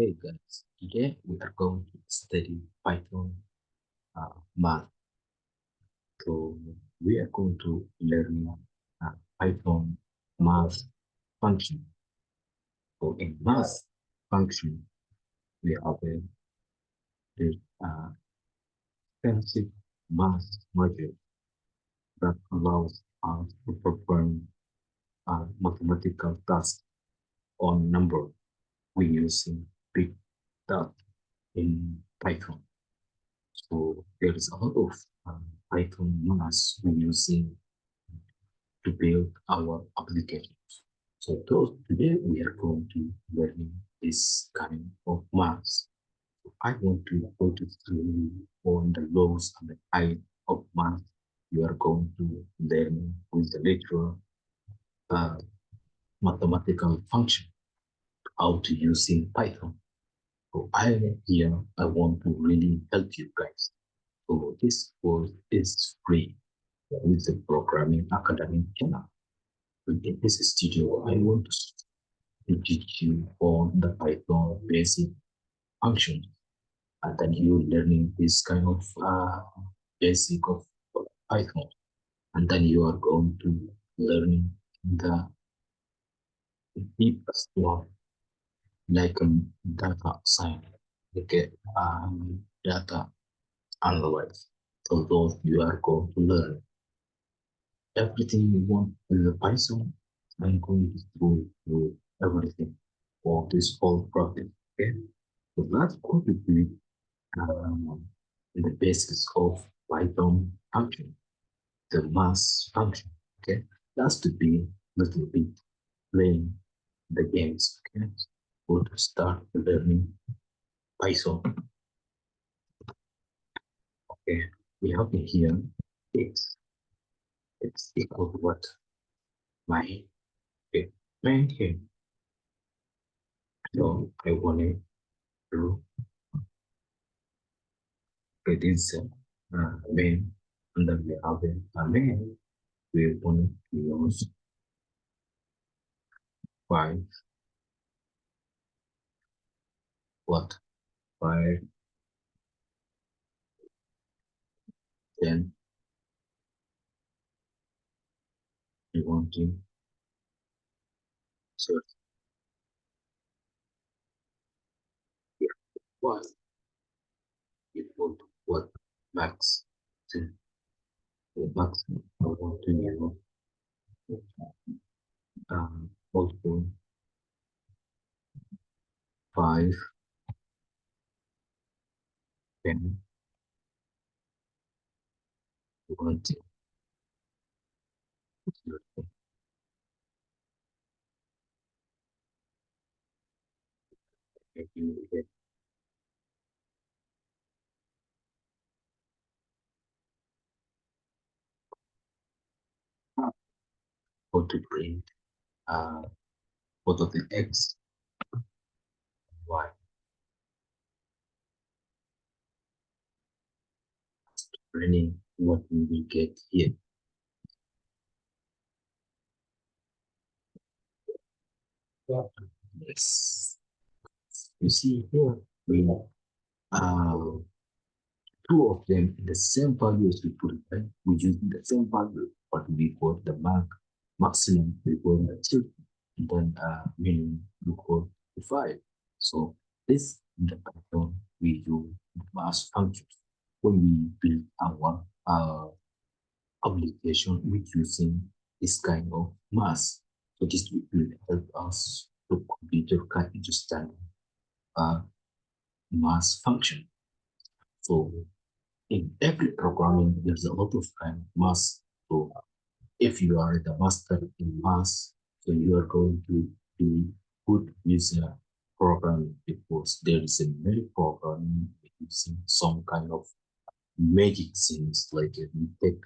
Hey guys, today we are going to study Python math. So we are going to learn Python math function. So in math function, we have the extensive math module that allows us to perform mathematical tasks on number we using big data in Python. So there is a lot of Python math we using to build our applications. So those, today we are going to learn this kind of maths. I want to go to through on the laws and the type of math you are going to learn with the lecture uh, mathematical function, how to use in Python. So I want to really help you guys. So this course is free with the Programming Academy channel. In this studio, I want to teach you on the Python basic functions, and then you learning this kind of basic of Python, and then you are going to learning the deepest one, like data science, like data analyze. So those you are going to learn everything you want in the Python. I'm going to go through everything for this whole process. Okay, so that's going to be um, the basis of Python function, the mass function. Okay, that's to be little bit playing the games. Okay, so to start learning Python. Okay, we have here x. It's equal to what? My main here. So I want to it is main, and then we have a main. We want to use five what? 5, 10. We want to search what equal to what max. Then the max I want to use also 5, 10. We want to search if you get how to print uh both of the x and y. Printing what we will get here. Yes. You see here we uh two of them in the same value as we put it, right? We use the same value, but we got the maximum, we got the two, and then minimum, we got the 5. So this in the Python we use mass functions when we build our application with using this kind of mass. So this will help us to computer can understand uh, mass function. So in every programming, there's a lot of kind of math. So if you are the master in math, so you are going to be good with programming because there is a many programming using some kind of magic things like you take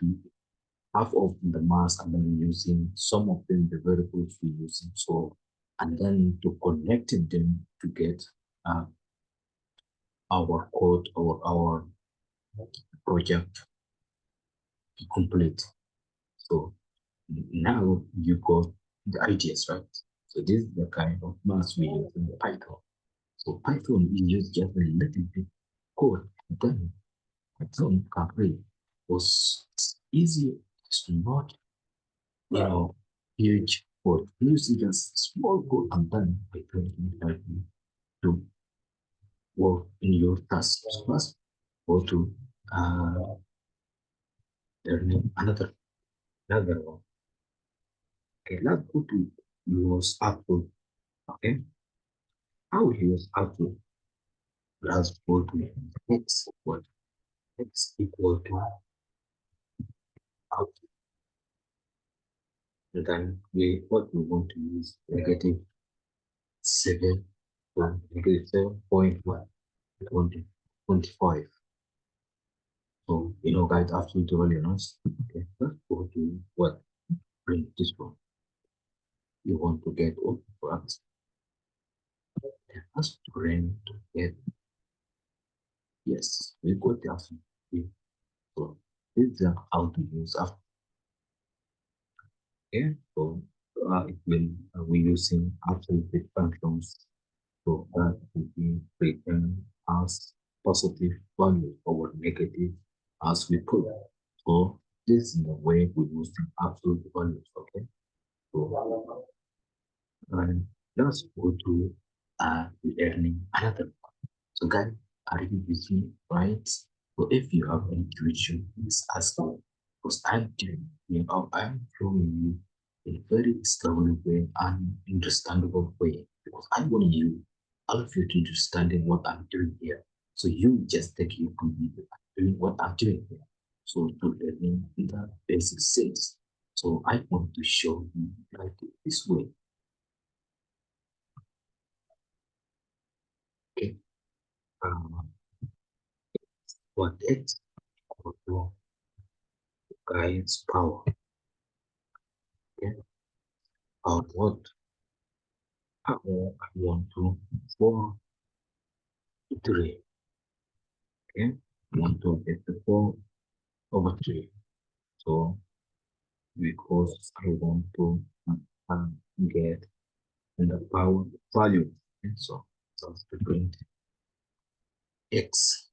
half of the math and then using some of them the variables we using so and then to connect them to get uh, our code or our project complete. So now you got the ideas, right? So this is the kind of math we use in Python. So Python is use just a little bit code, then Python can read. Was easy. It's not, huge code. Using just small code and then Python can help you to work in your tasks. Plus, go to uh, learning another one. Okay, let's go to use output. Okay, how we use output? Let's go to x. What x equal to output. And then what we want to use negative 7 negative 7.1 25. So guys, absolutely really nice. Okay, let's go to what print this one. You want to get all the products. Then let's print to get yes, we got the option. Okay, so this is how to use after. Okay, so it will we using absolute functions. So that will be written as positive value or negative as we put. So this is the way we use the absolute values. Okay, so and let's go to learning another. So guys, are you with me, right? So if you have any question, please ask me. Because I'm doing, I'm showing you in a very slowly way and understandable way. Because I want you, all of you to understand what I'm doing here. So you just take your computer and doing what I'm doing here. So to learning the basic things. So I want to show you like this way. Okay. Um, what X equal to Gaia's power. Okay. What I want to for three. Okay. I want to get the 4/3. So because I want to get the power value. Okay. So that's the print X.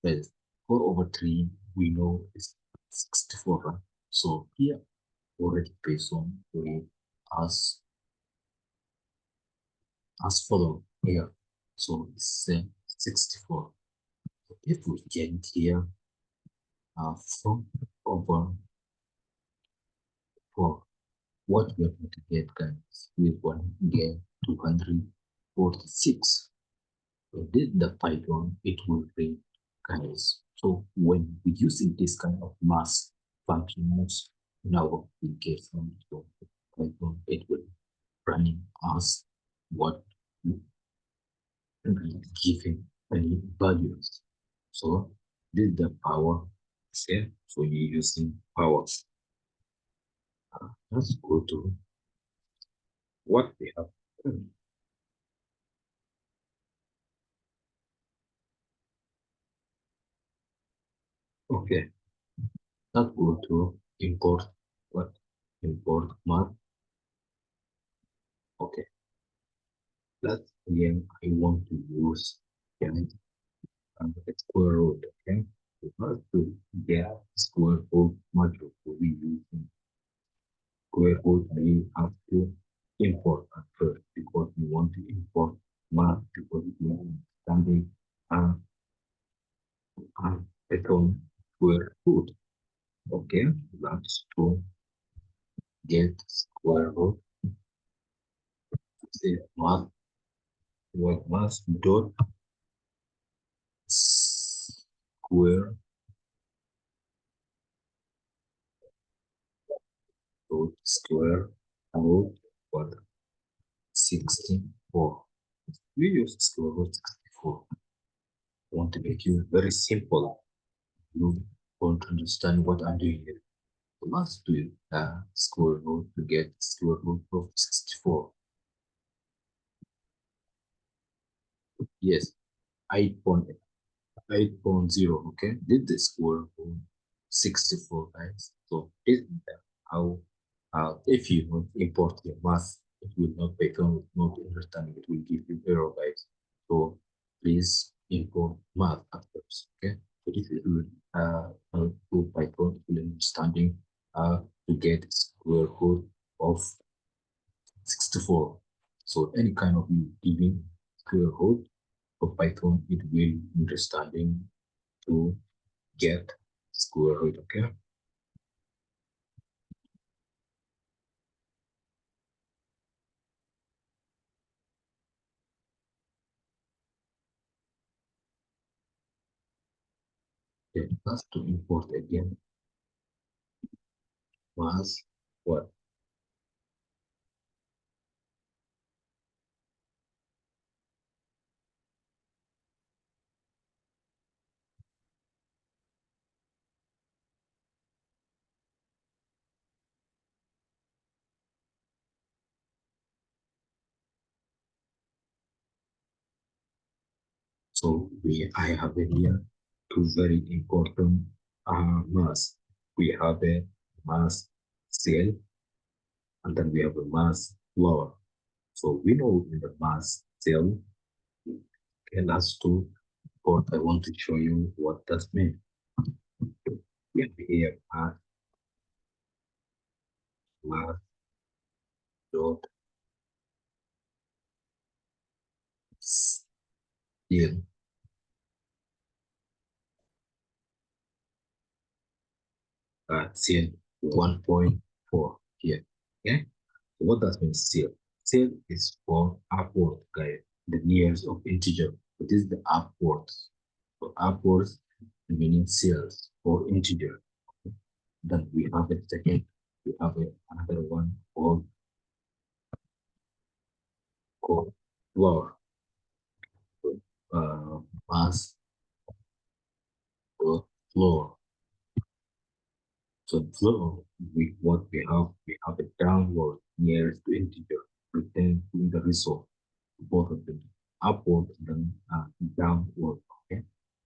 Well, 4/3 we know is 64, right? So here already based on we as follow here. So it's 64. If we get here 4/4, what we're going to get, guys, we're going to get 246. So this the Python, it will read, guys. So when we're using this kind of math functions in our application, so Python, it will running us what giving any values. So this is the power. Okay, so you're using power. Let's go to what we have. Okay, let's go to import what import math. Okay, let's again I want to use again square root. Okay, so first to get square root module, so we using square root. We have to import at first because we want to import math because we want understanding uh, Python square root. Okay, that's to get square root. Say math, what math dot square root square root what 64. We use square root 64. I want to make you very simple. You want to understand what I'm doing here. So let's do square root to get square root of 64. Yes, 8.0, okay? This is the score for 64, guys. So this is how, if you not import your math, it will not become not understanding. It will give you error, guys. So please import math at first, okay? So this is help to Python will understanding to get square root of 64. So any kind of you giving square root for Python, it will understanding to get square root, okay? Then that's to import again was what? So I have here two very important mass. We have a mass cell and then we have a mass floor. So we know in the mass cell, okay, last two, but I want to show you what that means. We have here mass dot cell cell 1.4 here. Okay? So what does mean cell? Cell is for upward, guys, the nearest of integer. It is the upwards. So upwards meaning cells or integer. Then we have a second, we have another one called floor. So, mass or floor. So floor, we have a downward nearest to integer, return to the result, both of them, upward and then downward. Okay,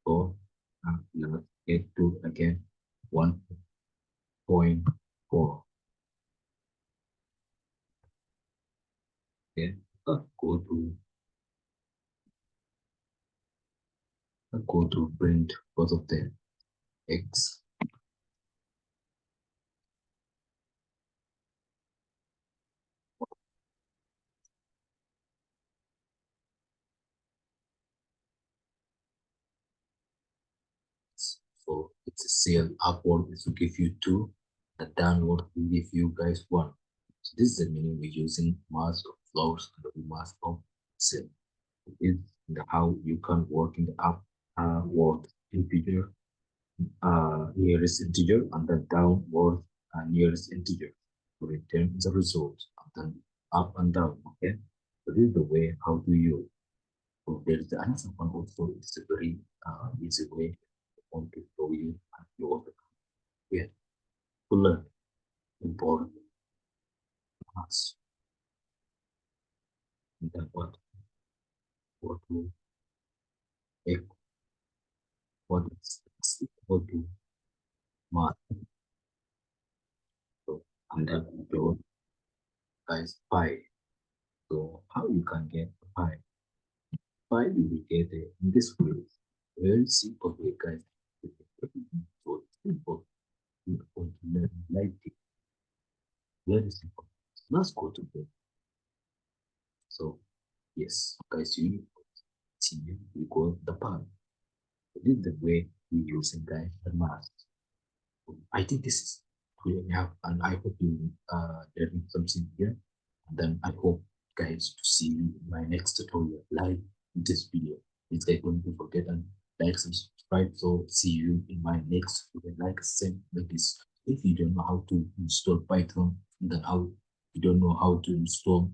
so let's get to again 1.4. Okay, go to print both of them x. So it's a cell upward is to give you two, the downward will give you guys one. So this is the meaning we're using mass of floors and the mass of cell. Is the how you can work in the upward integer, nearest integer, and then downward nearest integer to return the result, and then up and down. Okay, so this is the way how to use. So there is the another one also. It's a very easy way I want to show you and you also get to learn important maths. And then what to make, what is equal to math. So and then your guys pi. So how you can get pi? Pi you will get it in this way. Very simple way, guys. So simple. You want to learn like it. Very simple. Let's go to bed. So yes, guys, you see you go the pi. This is the way we using guys the math. I think this is clear enough, and I hope you learning something here. And then I hope guys to see you in my next tutorial live in this video. Please guys don't forget and like and subscribe. So see you in my next tutorial. Like I said, like this. If you don't know how to install Python, then how you don't know how to install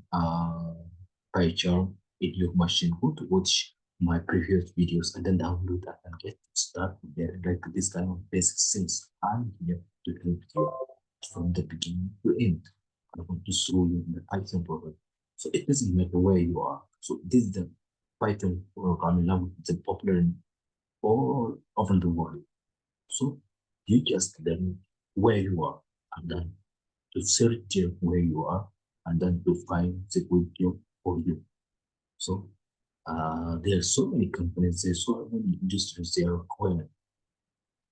PyCharm in your machine, go to watch my previous videos and then download that and get start there. Like this kind of basic things. I'm here to help you from the beginning to end. I want to show you the Python program. So it doesn't matter where you are. So this is the Python programming language is popular in all over the world. So you just learn where you are and then to search where you are and then to find the good job for you. So there are so many companies, there's so many industries they are required.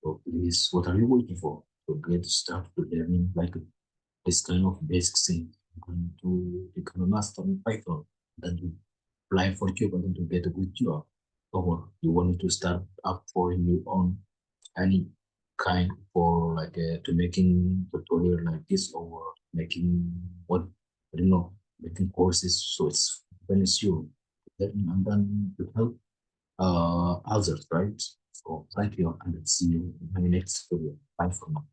So please, what are you waiting for? To get started to learning like this kind of basic thing and to become a master in Python, then to apply for a job and then to get a good job. Or you wanted to start up for your own any kind for like to making tutorial like this or making what I don't know making courses so it's benefits you and then to help others, right? So thank you and see you in my next video. Bye for now.